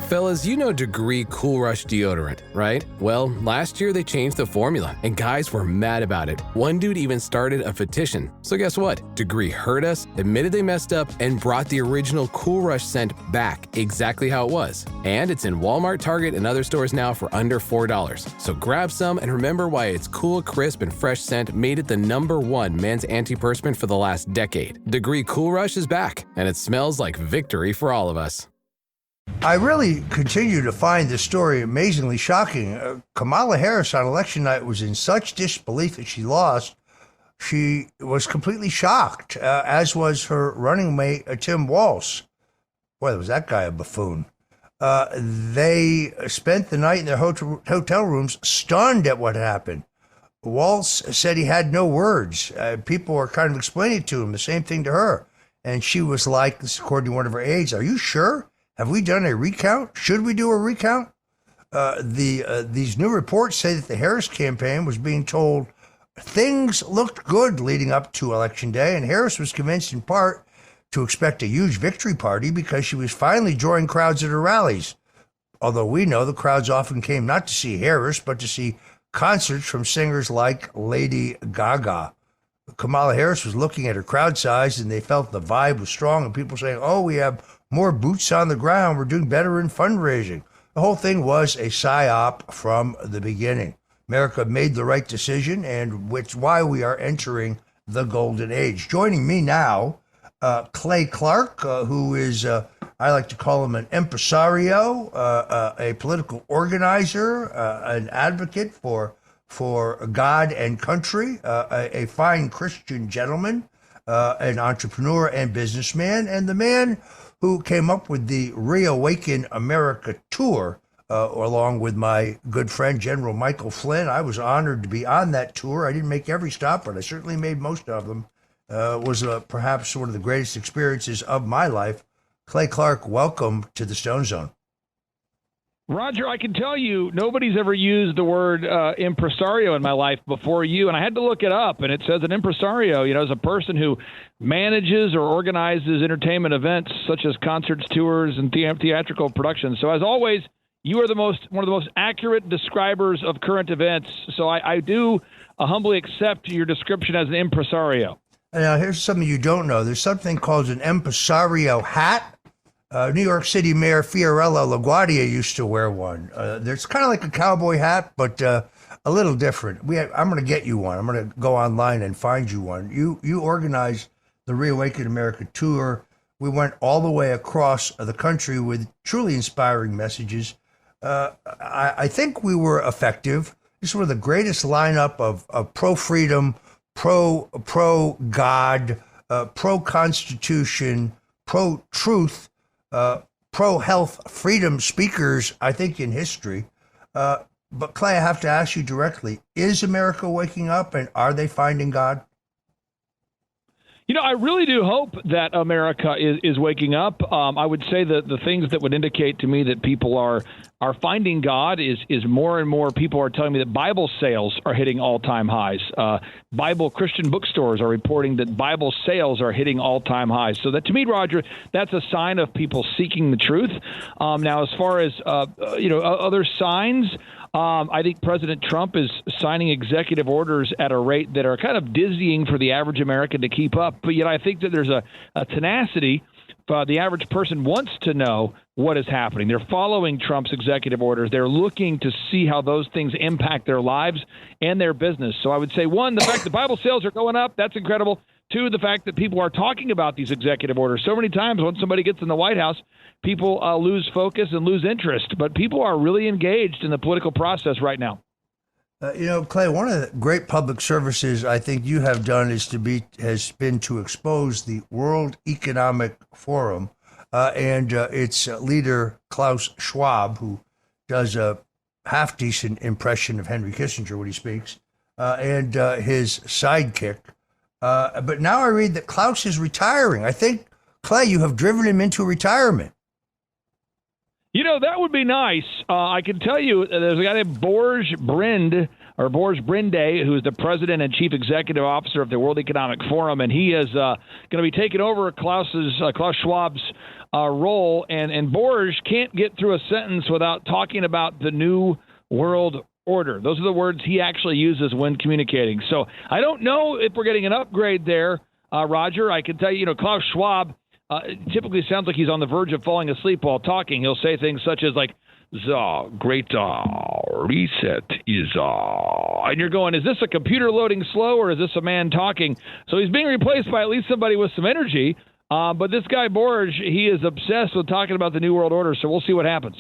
Fellas, you know Degree Cool Rush deodorant, right? Well, last year they changed the formula, and guys were mad about it. One dude even started a petition. So guess what? Degree heard us, admitted they messed up, and brought the original Cool Rush scent back exactly how it was. And it's in Walmart, Target, and other stores now for under $4. So grab some and remember why its cool, crisp, and fresh scent made it the #1 men's antiperspirant for the last decade. Degree Cool Rush is back, and it smells like victory for all of us. I really continue to find this story amazingly shocking. Kamala Harris on election night was in such disbelief that she lost. She was completely shocked, as was her running mate, Tim Walz. Boy, was that guy a buffoon. They spent the night in their hotel rooms stunned at what happened. Walz said he had no words. People were kind of explaining to him the same thing to her. And she was like, this according to one of her aides, "Are you sure? Have we done a recount? Should we do a recount?" These new reports say that the Harris campaign was being told things looked good leading up to Election Day, and Harris was convinced in part to expect a huge victory party because she was finally drawing crowds at her rallies. Although we know the crowds often came not to see Harris, but to see concerts from singers like Lady Gaga. Kamala Harris was looking at her crowd size, and they felt the vibe was strong, and people saying, "Oh, we have more boots on the ground. We're doing better in fundraising." The whole thing was a psyop from the beginning. America made the right decision, and which why we are entering the golden age. Joining me now, Clay Clark, who is, I like to call him an impresario, a political organizer, an advocate for God and country, a fine Christian gentleman, an entrepreneur and businessman, and the man who came up with the Reawaken America tour, along with my good friend, General Michael Flynn. I was honored to be on that tour. I didn't make every stop, but I certainly made most of them. Was perhaps one of the greatest experiences of my life. Clay Clark, welcome to the Stone Zone. Roger, I can tell you nobody's ever used the word impresario in my life before you, and I had to look it up, and it says an impresario, is a person who manages or organizes entertainment events such as concerts, tours, and theatrical productions. So as always, you are one of the most accurate describers of current events, so I do humbly accept your description as an impresario. Now, here's something you don't know. There's something called an impresario hat. New York City Mayor Fiorello LaGuardia used to wear one. There's kind of like a cowboy hat, but a little different. I'm going to get you one. I'm going to go online and find you one. You organized the Reawaken America tour. We went all the way across the country with truly inspiring messages. I think we were effective. This was the greatest lineup of pro-freedom, pro-God, pro-Constitution, pro-truth, pro-health freedom speakers, I think, in history. But Clay, I have to ask you directly, is America waking up, and are they finding God? I really do hope that America is waking up. I would say that the things that would indicate to me that people are finding God is more and more people are telling me that Bible sales are hitting all-time highs. Bible Christian bookstores are reporting that Bible sales are hitting all-time highs. So that, to me, Roger, that's a sign of people seeking the truth. Now, as far as other signs, I think President Trump is signing executive orders at a rate that are kind of dizzying for the average American to keep up. But yet I think that there's a tenacity. The average person wants to know what is happening. They're following Trump's executive orders. They're looking to see how those things impact their lives and their business. So I would say, one, the fact that Bible sales are going up, that's incredible. Two, the fact that people are talking about these executive orders. So many times when somebody gets in the White House, people lose focus and lose interest. But people are really engaged in the political process right now. Clay, one of the great public services I think you have done has been to expose the World Economic Forum and its leader, Klaus Schwab, who does a half-decent impression of Henry Kissinger when he speaks, and his sidekick. But now I read that Klaus is retiring. I think, Clay, you have driven him into retirement. That would be nice. I can tell you there's a guy named Borge Brinde, who is the president and chief executive officer of the World Economic Forum, and he is going to be taking over Klaus Schwab's role. And Borge can't get through a sentence without talking about the New World Order. Those are the words he actually uses when communicating. So I don't know if we're getting an upgrade there, Roger. I can tell you, Klaus Schwab typically sounds like he's on the verge of falling asleep while talking. He'll say things such as like, the great reset is and you're going, is this a computer loading slow or is this a man talking? So he's being replaced by at least somebody with some energy. But this guy Borge, he is obsessed with talking about the New World Order. So we'll see what happens.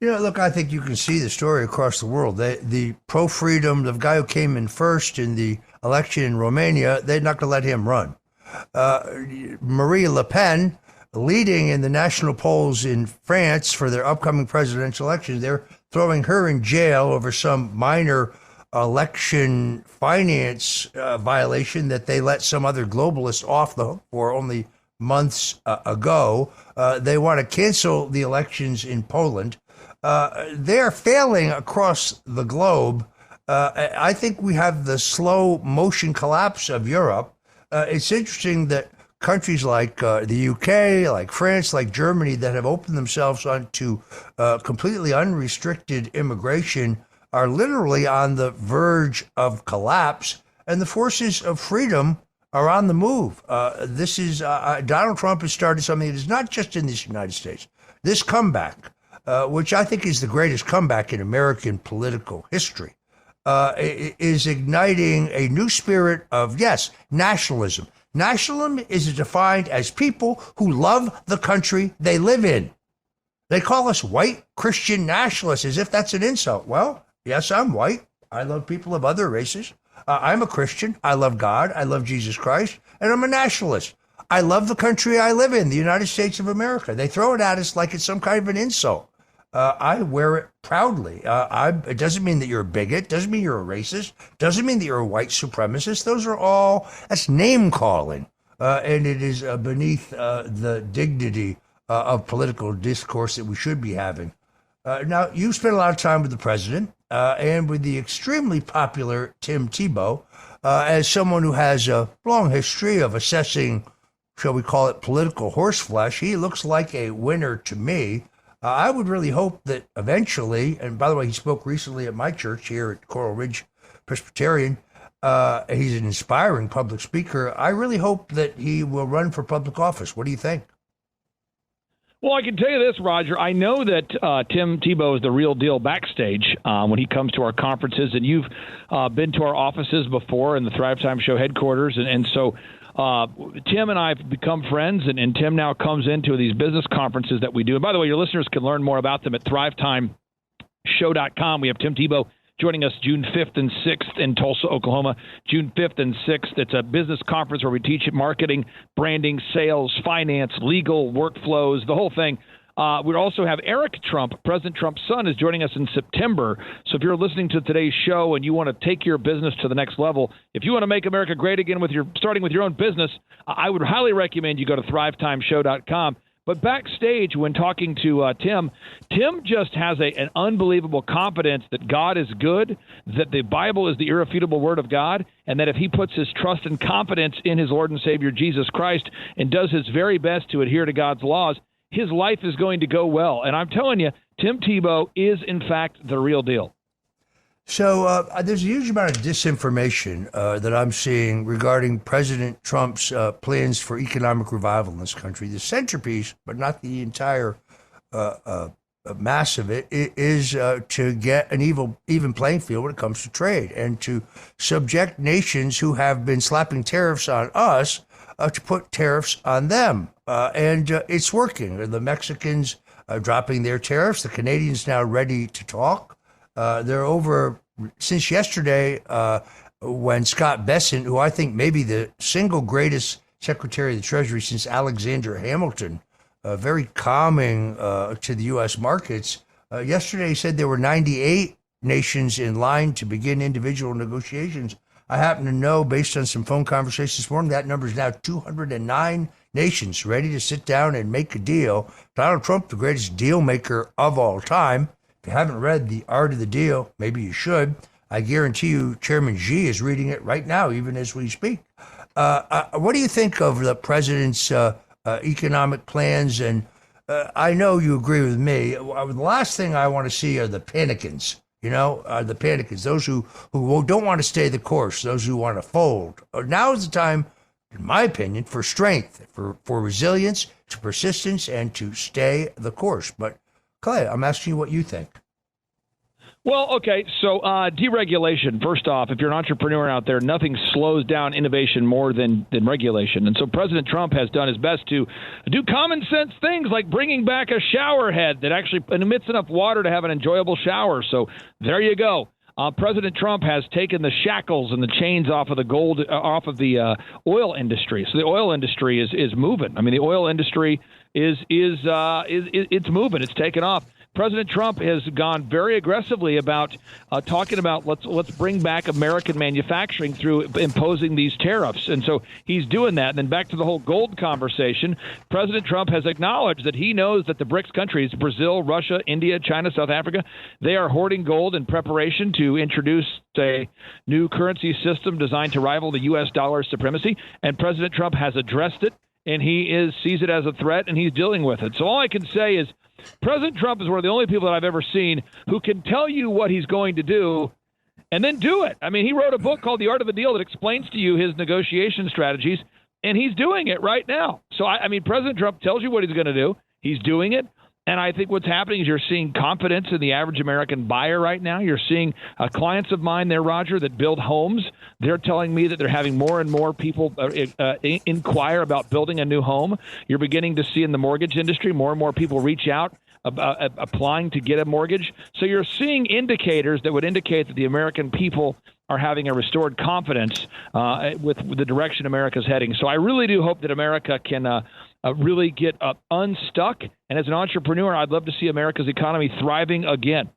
Look, I think you can see the story across the world. The pro-freedom, the guy who came in first in the election in Romania, they're not going to let him run. Marie Le Pen, leading in the national polls in France for their upcoming presidential election, they're throwing her in jail over some minor election finance violation that they let some other globalist off the hook for only months ago. They want to cancel the elections in Poland. They're failing across the globe. I think we have the slow motion collapse of Europe. It's interesting that countries like the UK, like France, like Germany, that have opened themselves onto completely unrestricted immigration are literally on the verge of collapse, and the forces of freedom are on the move. This is Donald Trump has started something that is not just in the United States. This comeback, which I think is the greatest comeback in American political history, is igniting a new spirit of, yes, nationalism. Nationalism is defined as people who love the country they live in. They call us white Christian nationalists as if that's an insult. Well, yes, I'm white. I love people of other races. I'm a Christian. I love God. I love Jesus Christ. And I'm a nationalist. I love the country I live in, the United States of America. They throw it at us like it's some kind of an insult. I wear it proudly. It doesn't mean that you're a bigot. Doesn't mean you're a racist. Doesn't mean that you're a white supremacist. That's name calling. And it is beneath the dignity of political discourse that we should be having. Now, you spent a lot of time with the president and with the extremely popular Tim Tebow as someone who has a long history of assessing, shall we call it, political horseflesh. He looks like a winner to me. I would really hope that eventually, and by the way, he spoke recently at my church here at Coral Ridge Presbyterian. He's an inspiring public speaker. I really hope that he will run for public office. What do you think? Well, I can tell you this, Roger. I know that Tim Tebow is the real deal backstage when he comes to our conferences, and you've been to our offices before in the Thrive Time Show headquarters, and so Tim and I have become friends, and Tim now comes into these business conferences that we do. And by the way, your listeners can learn more about them at thrivetimeshow.com. We have Tim Tebow joining us June 5th and 6th in Tulsa, Oklahoma. June 5th and 6th. It's a business conference where we teach marketing, branding, sales, finance, legal, workflows, the whole thing. We also have Eric Trump, President Trump's son, is joining us in September. So if you're listening to today's show and you want to take your business to the next level, if you want to make America great again starting with your own business, I would highly recommend you go to thrivetimeshow.com. But backstage, when talking to Tim just has an unbelievable confidence that God is good, that the Bible is the irrefutable word of God, and that if he puts his trust and confidence in his Lord and Savior Jesus Christ and does his very best to adhere to God's laws, his life is going to go well. And I'm telling you, Tim Tebow is, in fact, the real deal. So there's a huge amount of disinformation that I'm seeing regarding President Trump's plans for economic revival in this country. The centerpiece, but not the entire mass of it, is to get an even playing field when it comes to trade and to subject nations who have been slapping tariffs on us to put tariffs on them. And it's working. The Mexicans dropping their tariffs. The Canadians now ready to talk. They're over since yesterday when Scott Bessent, who I think may be the single greatest Secretary of the Treasury since Alexander Hamilton, very calming to the U.S. markets. Yesterday he said there were 98 nations in line to begin individual negotiations. I happen to know, based on some phone conversations this morning, that number is now 209 nations ready to sit down and make a deal. Donald Trump, the greatest deal maker of all time. If you haven't read The Art of the Deal, maybe you should. I guarantee you Chairman Xi is reading it right now, even as we speak. What do you think of the president's economic plans? And I know you agree with me. The last thing I want to see are the panicans. The panicans, those who don't want to stay the course, those who want to fold. Now is the time, in my opinion, for strength, for resilience, to persistence, and to stay the course. But, Clay, I'm asking you what you think. Well, okay, so deregulation. First off, if you're an entrepreneur out there, nothing slows down innovation more than regulation. And so President Trump has done his best to do common sense things like bringing back a shower head that actually emits enough water to have an enjoyable shower. So there you go. President Trump has taken the shackles and the chains off of the oil industry. So the oil industry is moving. I mean, the oil industry is it's moving. It's taken off. President Trump has gone very aggressively about talking about let's bring back American manufacturing through imposing these tariffs. And so he's doing that. And then back to the whole gold conversation, President Trump has acknowledged that he knows that the BRICS countries, Brazil, Russia, India, China, South Africa, they are hoarding gold in preparation to introduce a new currency system designed to rival the U.S. dollar supremacy. And President Trump has addressed it, and he sees it as a threat, and he's dealing with it. So all I can say is, President Trump is one of the only people that I've ever seen who can tell you what he's going to do and then do it. I mean, he wrote a book called The Art of the Deal that explains to you his negotiation strategies, and he's doing it right now. So, I mean, President Trump tells you what he's going to do. He's doing it. And I think what's happening is you're seeing confidence in the average American buyer right now. You're seeing clients of mine there, Roger, that build homes. They're telling me that they're having more and more people inquire about building a new home. You're beginning to see in the mortgage industry more and more people reach out applying to get a mortgage. So you're seeing indicators that would indicate that the American people are having a restored confidence with the direction America's heading. So I really do hope that America can really get unstuck. And as an entrepreneur, I'd love to see America's economy thriving again.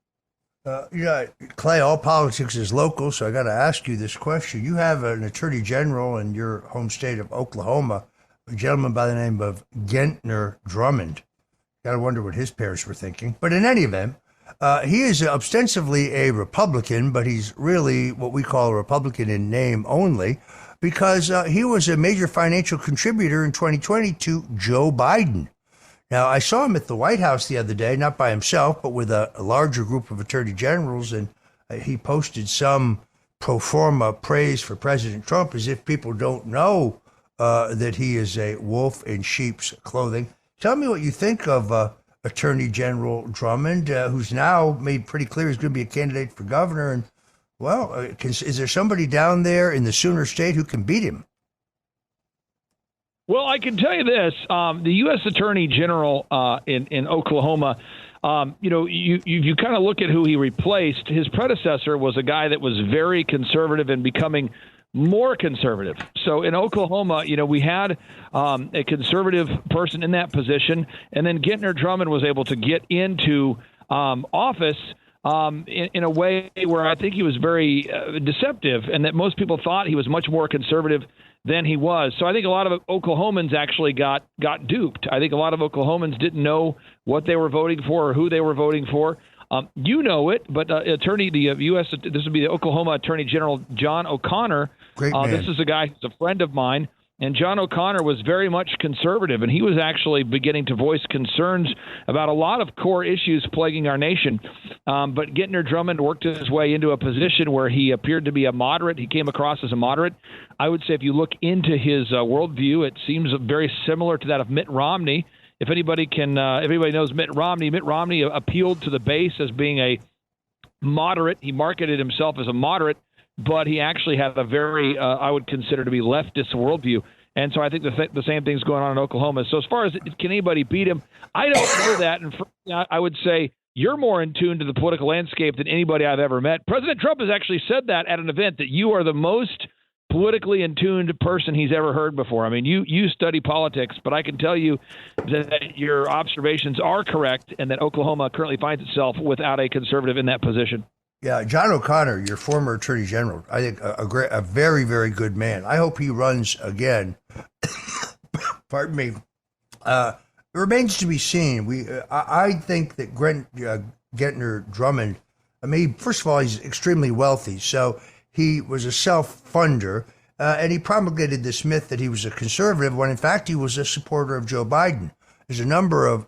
Clay, all politics is local, so I got to ask you this question. You have an attorney general in your home state of Oklahoma, a gentleman by the name of Gentner Drummond. Got to wonder what his parents were thinking. But in any event, he is ostensibly a Republican, but he's really what we call a Republican in name only, because he was a major financial contributor in 2020 to Joe Biden. Now, I saw him at the White House the other day, not by himself, but with a larger group of attorney generals, and he posted some pro forma praise for President Trump as if people don't know that he is a wolf in sheep's clothing. Tell me what you think of Attorney General Drummond, who's now made pretty clear he's going to be a candidate for governor. And, well, is there somebody down there in the Sooner State who can beat him? Well, I can tell you this. The U.S. Attorney General in Oklahoma, you kind of look at who he replaced. His predecessor was a guy that was very conservative and becoming more conservative. So in Oklahoma, we had a conservative person in that position, and then Gentner Drummond was able to get into office in a way where I think he was very deceptive, and that most people thought he was much more conservative than he was. So I think a lot of Oklahomans actually got duped. I think a lot of Oklahomans didn't know what they were voting for or who they were voting for. You know it, but this would be the Oklahoma Attorney General John O'Connor. Great man. This is a guy who's a friend of mine, and John O'Connor was very much conservative, and he was actually beginning to voice concerns about a lot of core issues plaguing our nation. But Gentner Drummond worked his way into a position where he appeared to be a moderate. He came across as a moderate. I would say if you look into his worldview, it seems very similar to that of Mitt Romney. If anybody knows Mitt Romney appealed to the base as being a moderate. He marketed himself as a moderate, but he actually had a very, I would consider to be leftist worldview. And so I think the same thing's going on in Oklahoma. So as far as can anybody beat him, I don't know that. And I would say you're more in tune to the political landscape than anybody I've ever met. President Trump has actually said that at an event, that you are the most politically in tuned person he's ever heard before. I mean, you study politics, but I can tell you that your observations are correct, and that Oklahoma currently finds itself without a conservative in that position. Yeah, John O'Connor, your former attorney general, I think a very, very good man. I hope he runs again. Pardon me. It remains to be seen. I think that Gentner Drummond, first of all, he's extremely wealthy, so he was a self-funder, and he promulgated this myth that he was a conservative when, in fact, he was a supporter of Joe Biden. there's a number of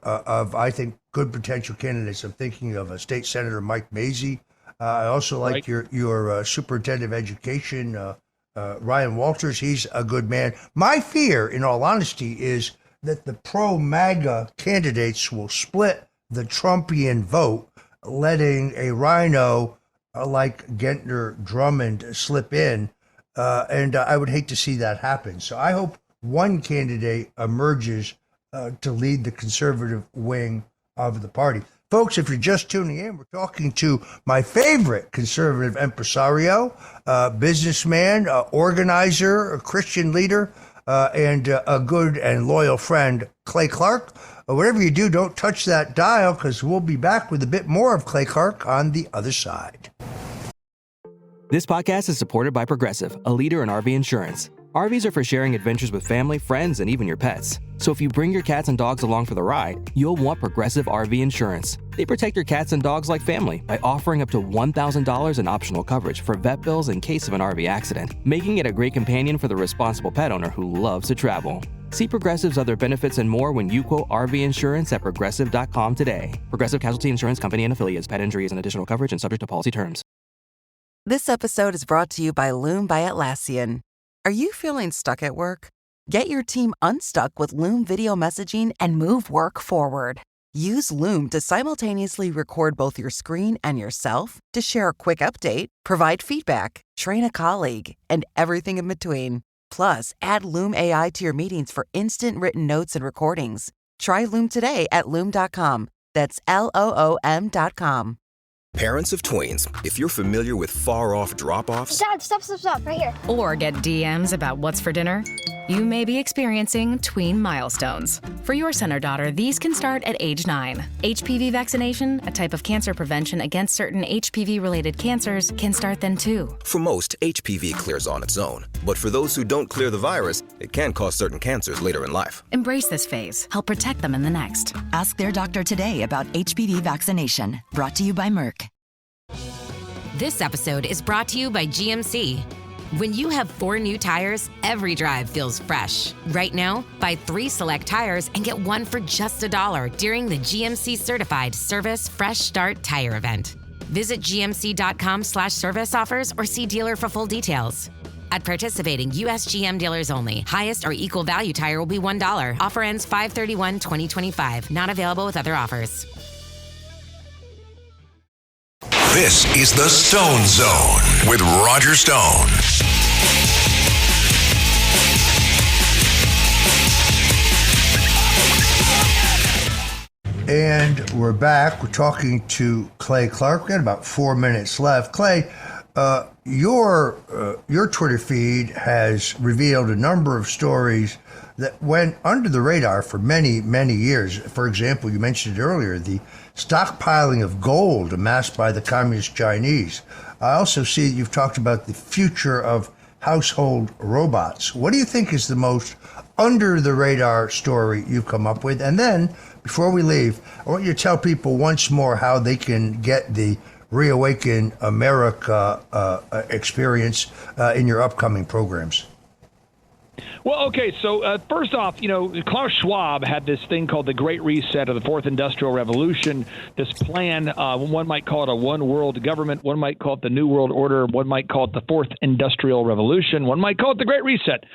I think, good potential candidates. I'm thinking of State Senator Mike Mazzei. I also like your superintendent of education, Ryan Walters. He's a good man. My fear, in all honesty, is that the pro-MAGA candidates will split the Trumpian vote, letting a rhino like Gentner Drummond slip in. And I would hate to see that happen. So I hope one candidate emerges to lead the conservative wing of the party. Folks, if you're just tuning in, we're talking to my favorite conservative impresario, businessman, organizer, a Christian leader, and a good and loyal friend, Clay Clark. Whatever you do, don't touch that dial, because we'll be back with a bit more of Clay Clark on the other side. This podcast is supported by Progressive, a leader in RV insurance. RVs are for sharing adventures with family, friends, and even your pets. So if you bring your cats and dogs along for the ride, you'll want Progressive RV Insurance. They protect your cats and dogs like family by offering up to $1,000 in optional coverage for vet bills in case of an RV accident, making it a great companion for the responsible pet owner who loves to travel. See Progressive's other benefits and more when you quote RV insurance at Progressive.com today. Progressive Casualty Insurance Company and Affiliates. Pet injuries and additional coverage and subject to policy terms. This episode is brought to you by Loom by Atlassian. Are you feeling stuck at work? Get your team unstuck with Loom video messaging and move work forward. Use Loom to simultaneously record both your screen and yourself to share a quick update, provide feedback, train a colleague, and everything in between. Plus, add Loom AI to your meetings for instant written notes and recordings. Try Loom today at Loom.com. That's LOOM.com. Parents of tweens, if you're familiar with far-off drop-offs... Dad, stop, right here. Or get DMs about what's for dinner, you may be experiencing tween milestones. For your son or daughter, these can start at age 9. HPV vaccination, a type of cancer prevention against certain HPV-related cancers, can start then too. For most, HPV clears on its own. But for those who don't clear the virus, it can cause certain cancers later in life. Embrace this phase. Help protect them in the next. Ask their doctor today about HPV vaccination. Brought to you by Merck. This episode is brought to you by GMC. When you have 4 new tires, every drive feels fresh. Right now, buy 3 select tires and get 1 for just $1 during the GMC Certified Service Fresh Start Tire Event. Visit gmc.com/service offers or see dealer for full details. At participating U.S. GM dealers only. Highest or equal value tire will be $1. Offer ends 5/31/2025. Not available with other offers. This is the Stone Zone with Roger Stone. And we're back. We're talking to Clay Clark. We got about 4 minutes left. Clay, your Twitter feed has revealed a number of stories that went under the radar for many, many years. For example, you mentioned earlier the stockpiling of gold amassed by the Communist Chinese. I also see you've talked about the future of household robots. What do you think is the most under the radar story you've come up with? And then, before we leave, I want you to tell people once more how they can get the Reawaken America experience in your upcoming programs. Well, okay, so first off, Klaus Schwab had this thing called the Great Reset of the Fourth Industrial Revolution, this plan. One might call it a one world government. One might call it the New World Order. One might call it the Fourth Industrial Revolution. One might call it the Great Reset.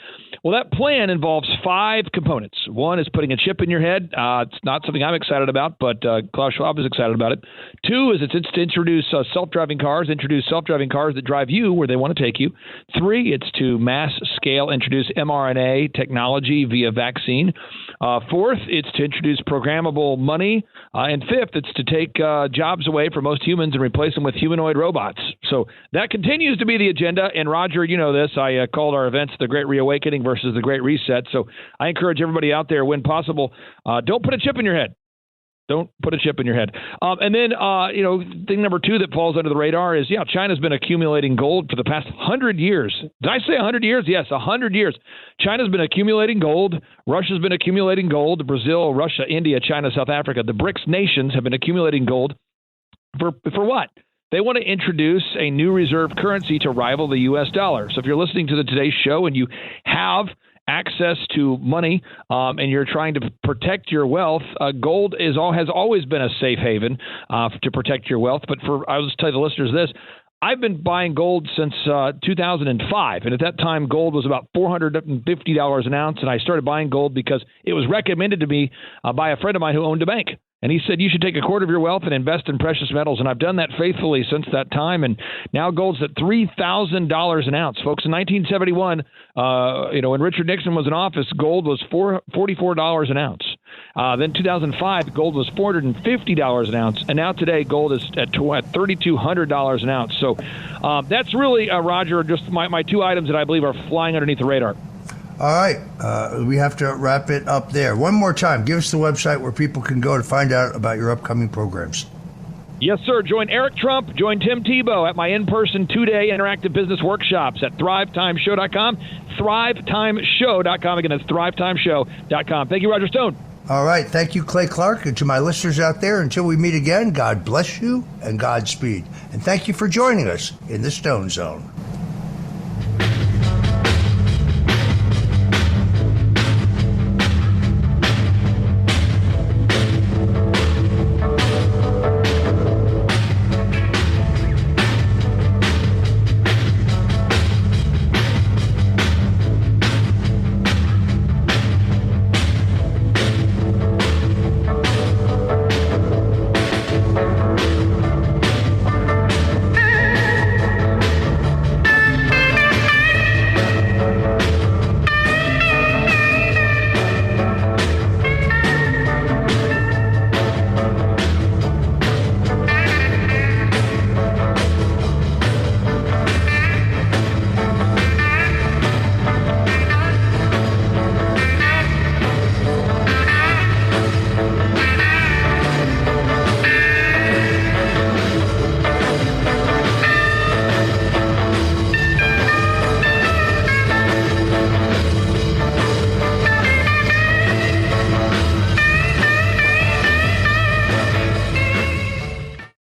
Well, that plan involves 5 components. One is putting a chip in your head. It's not something I'm excited about, but Klaus Schwab is excited about it. 2 is it's to introduce self-driving cars that drive you where they want to take you. 3, it's to mass scale introduce mRNA technology via vaccine. 4th, it's to introduce programmable money. And 5th, it's to take jobs away from most humans and replace them with humanoid robots. So that continues to be the agenda. And Roger, you know this, I called our events the Great Reawakening versus the Great Reset. So I encourage everybody out there, when possible, don't put a chip in your head. Don't put a chip in your head. And then, thing number 2 that falls under the radar is, China's been accumulating gold for the past 100 years. Did I say 100 years? Yes, 100 years. China's been accumulating gold. Russia's been accumulating gold. Brazil, Russia, India, China, South Africa. The BRICS nations have been accumulating gold. For what? They want to introduce a new reserve currency to rival the U.S. dollar. So if you're listening to the Today Show and you have access to money and you're trying to protect your wealth, gold has always been a safe haven to protect your wealth. But I'll just tell the listeners this. I've been buying gold since 2005, and at that time, gold was about $450 an ounce, and I started buying gold because it was recommended to me by a friend of mine who owned a bank. And he said, you should take a quarter of your wealth and invest in precious metals. And I've done that faithfully since that time. And now gold's at $3,000 an ounce. Folks, in 1971, when Richard Nixon was in office, gold was $44 an ounce. Then 2005, gold was $450 an ounce. And now today, gold is at $3,200 an ounce. So that's really, Roger, just my two items that I believe are flying underneath the radar. All right. We have to wrap it up there. One more time, give us the website where people can go to find out about your upcoming programs. Yes, sir. Join Eric Trump, join Tim Tebow at my in-person 2-day interactive business workshops at thrivetimeshow.com, thrivetimeshow.com. Again, that's thrivetimeshow.com. Thank you, Roger Stone. All right. Thank you, Clay Clark. And to my listeners out there, until we meet again, God bless you and Godspeed. And thank you for joining us in the Stone Zone.